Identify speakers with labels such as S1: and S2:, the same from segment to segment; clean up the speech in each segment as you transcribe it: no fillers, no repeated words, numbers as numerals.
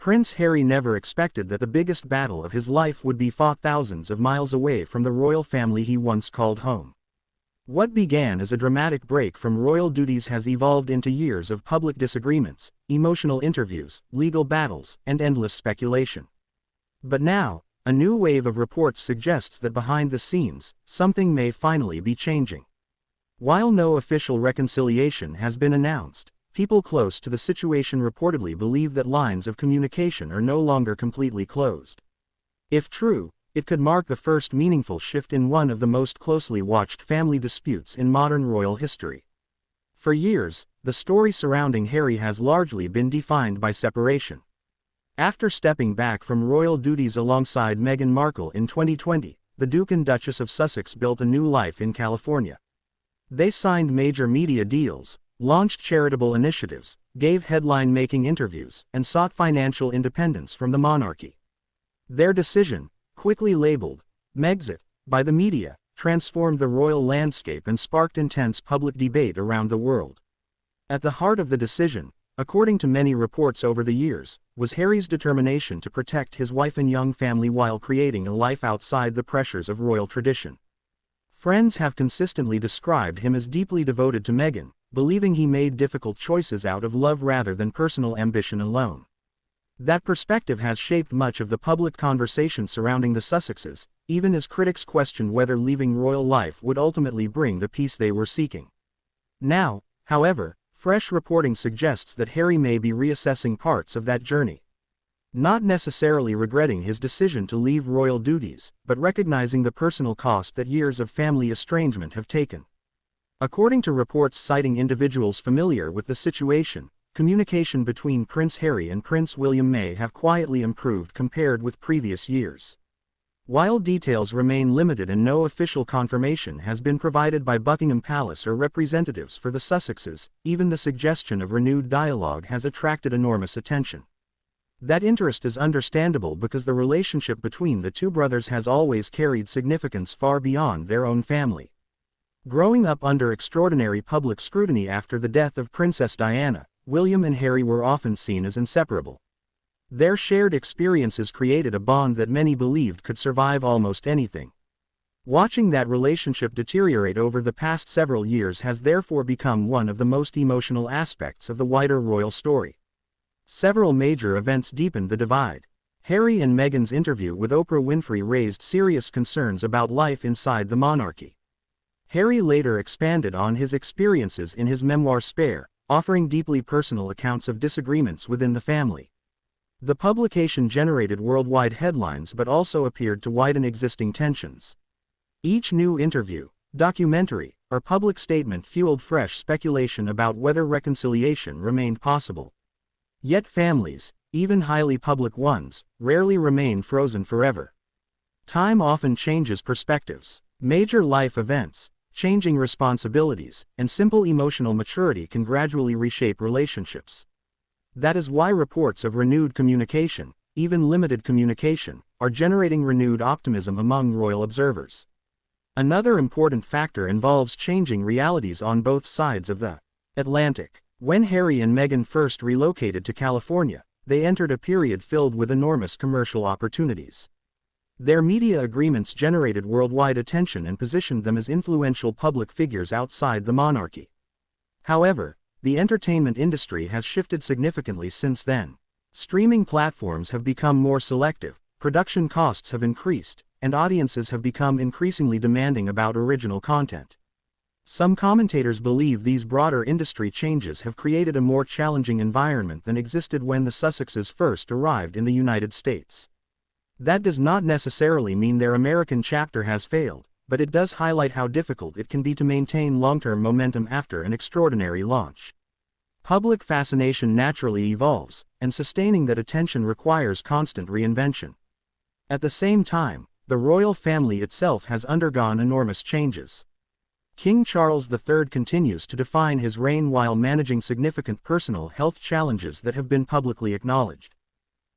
S1: Prince Harry never expected that the biggest battle of his life would be fought thousands of miles away from the royal family he once called home. What began as a dramatic break from royal duties has evolved into years of public disagreements, emotional interviews, legal battles, and endless speculation. But now, a new wave of reports suggests that behind the scenes, something may finally be changing. While no official reconciliation has been announced, people close to the situation reportedly believe that lines of communication are no longer completely closed. If true, it could mark the first meaningful shift in one of the most closely watched family disputes in modern royal history. For years, the story surrounding Harry has largely been defined by separation. After stepping back from royal duties alongside Meghan Markle in 2020, the Duke and Duchess of Sussex built a new life in California. They signed major media deals, launched charitable initiatives, gave headline-making interviews, and sought financial independence from the monarchy. Their decision, quickly labeled Megxit by the media, transformed the royal landscape and sparked intense public debate around the world. At the heart of the decision, according to many reports over the years, was Harry's determination to protect his wife and young family while creating a life outside the pressures of royal tradition. Friends have consistently described him as deeply devoted to Meghan, believing he made difficult choices out of love rather than personal ambition alone. That perspective has shaped much of the public conversation surrounding the Sussexes, even as critics questioned whether leaving royal life would ultimately bring the peace they were seeking. Now, however, fresh reporting suggests that Harry may be reassessing parts of that journey. Not necessarily regretting his decision to leave royal duties, but recognizing the personal cost that years of family estrangement have taken. According to reports citing individuals familiar with the situation, communication between Prince Harry and Prince William may have quietly improved compared with previous years. While details remain limited and no official confirmation has been provided by Buckingham Palace or representatives for the Sussexes, even the suggestion of renewed dialogue has attracted enormous attention. That interest is understandable because the relationship between the two brothers has always carried significance far beyond their own family. Growing up under extraordinary public scrutiny after the death of Princess Diana, William and Harry were often seen as inseparable. Their shared experiences created a bond that many believed could survive almost anything. Watching that relationship deteriorate over the past several years has therefore become one of the most emotional aspects of the wider royal story. Several major events deepened the divide. Harry and Meghan's interview with Oprah Winfrey raised serious concerns about life inside the monarchy. Harry later expanded on his experiences in his memoir Spare, offering deeply personal accounts of disagreements within the family. The publication generated worldwide headlines but also appeared to widen existing tensions. Each new interview, documentary, or public statement fueled fresh speculation about whether reconciliation remained possible. Yet families, even highly public ones, rarely remain frozen forever. Time often changes perspectives. Major life events, changing responsibilities, and simple emotional maturity can gradually reshape relationships. That is why reports of renewed communication, even limited communication, are generating renewed optimism among royal observers. Another important factor involves changing realities on both sides of the Atlantic. When Harry and Meghan first relocated to California, they entered a period filled with enormous commercial opportunities. Their media agreements generated worldwide attention and positioned them as influential public figures outside the monarchy. However, the entertainment industry has shifted significantly since then. Streaming platforms have become more selective, production costs have increased, and audiences have become increasingly demanding about original content. Some commentators believe these broader industry changes have created a more challenging environment than existed when the Sussexes first arrived in the United States. That does not necessarily mean their American chapter has failed, but it does highlight how difficult it can be to maintain long-term momentum after an extraordinary launch. Public fascination naturally evolves, and sustaining that attention requires constant reinvention. At the same time, the royal family itself has undergone enormous changes. King Charles III continues to define his reign while managing significant personal health challenges that have been publicly acknowledged.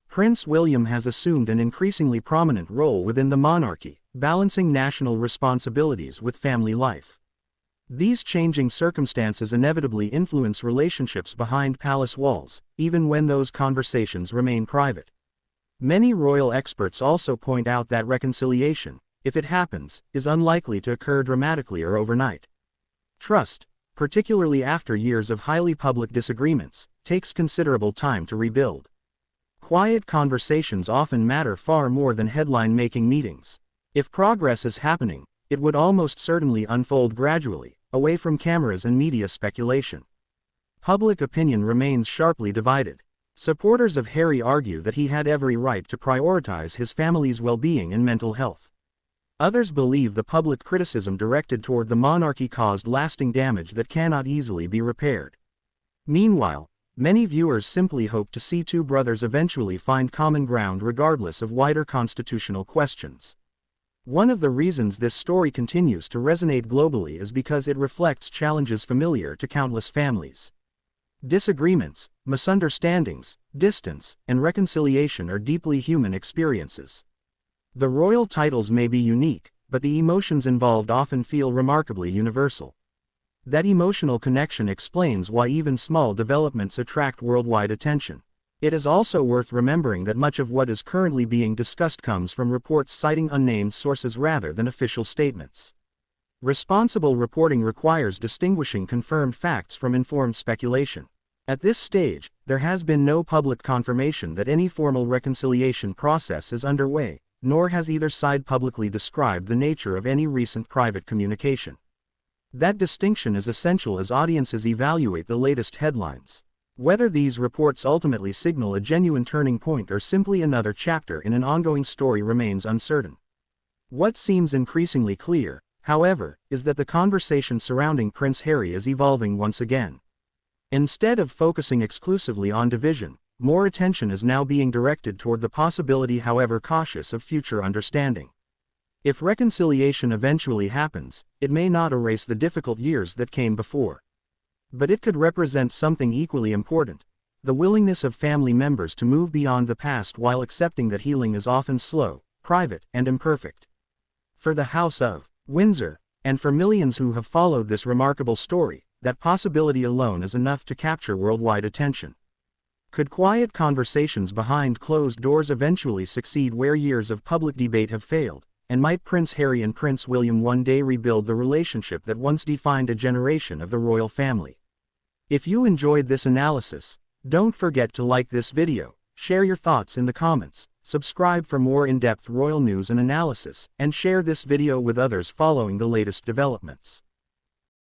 S1: Prince William has assumed an increasingly prominent role within the monarchy, balancing national responsibilities with family life. These changing circumstances inevitably influence relationships behind palace walls, even when those conversations remain private. Many royal experts also point out that reconciliation, if it happens, is unlikely to occur dramatically or overnight. Trust, particularly after years of highly public disagreements, takes considerable time to rebuild. Quiet conversations often matter far more than headline-making meetings. If progress is happening, it would almost certainly unfold gradually, away from cameras and media speculation. Public opinion remains sharply divided. Supporters of Harry argue that he had every right to prioritize his family's well-being and mental health. Others believe the public criticism directed toward the monarchy caused lasting damage that cannot easily be repaired. Meanwhile, many viewers simply hope to see two brothers eventually find common ground regardless of wider constitutional questions. One of the reasons this story continues to resonate globally is because it reflects challenges familiar to countless families. Disagreements, misunderstandings, distance, and reconciliation are deeply human experiences. The royal titles may be unique, but the emotions involved often feel remarkably universal. That emotional connection explains why even small developments attract worldwide attention. It is also worth remembering that much of what is currently being discussed comes from reports citing unnamed sources rather than official statements. Responsible reporting requires distinguishing confirmed facts from informed speculation. At this stage, there has been no public confirmation that any formal reconciliation process is underway, nor has either side publicly described the nature of any recent private communication. That distinction is essential as audiences evaluate the latest headlines. Whether these reports ultimately signal a genuine turning point or simply another chapter in an ongoing story remains uncertain. What seems increasingly clear, however, is that the conversation surrounding Prince Harry is evolving once again. Instead of focusing exclusively on division, more attention is now being directed toward the possibility, however cautious, of future understanding. If reconciliation eventually happens, it may not erase the difficult years that came before. But it could represent something equally important: the willingness of family members to move beyond the past while accepting that healing is often slow, private, and imperfect. For the House of Windsor, and for millions who have followed this remarkable story, that possibility alone is enough to capture worldwide attention. Could quiet conversations behind closed doors eventually succeed where years of public debate have failed, and might Prince Harry and Prince William one day rebuild the relationship that once defined a generation of the royal family? If you enjoyed this analysis, don't forget to like this video, share your thoughts in the comments, subscribe for more in-depth royal news and analysis, and share this video with others following the latest developments.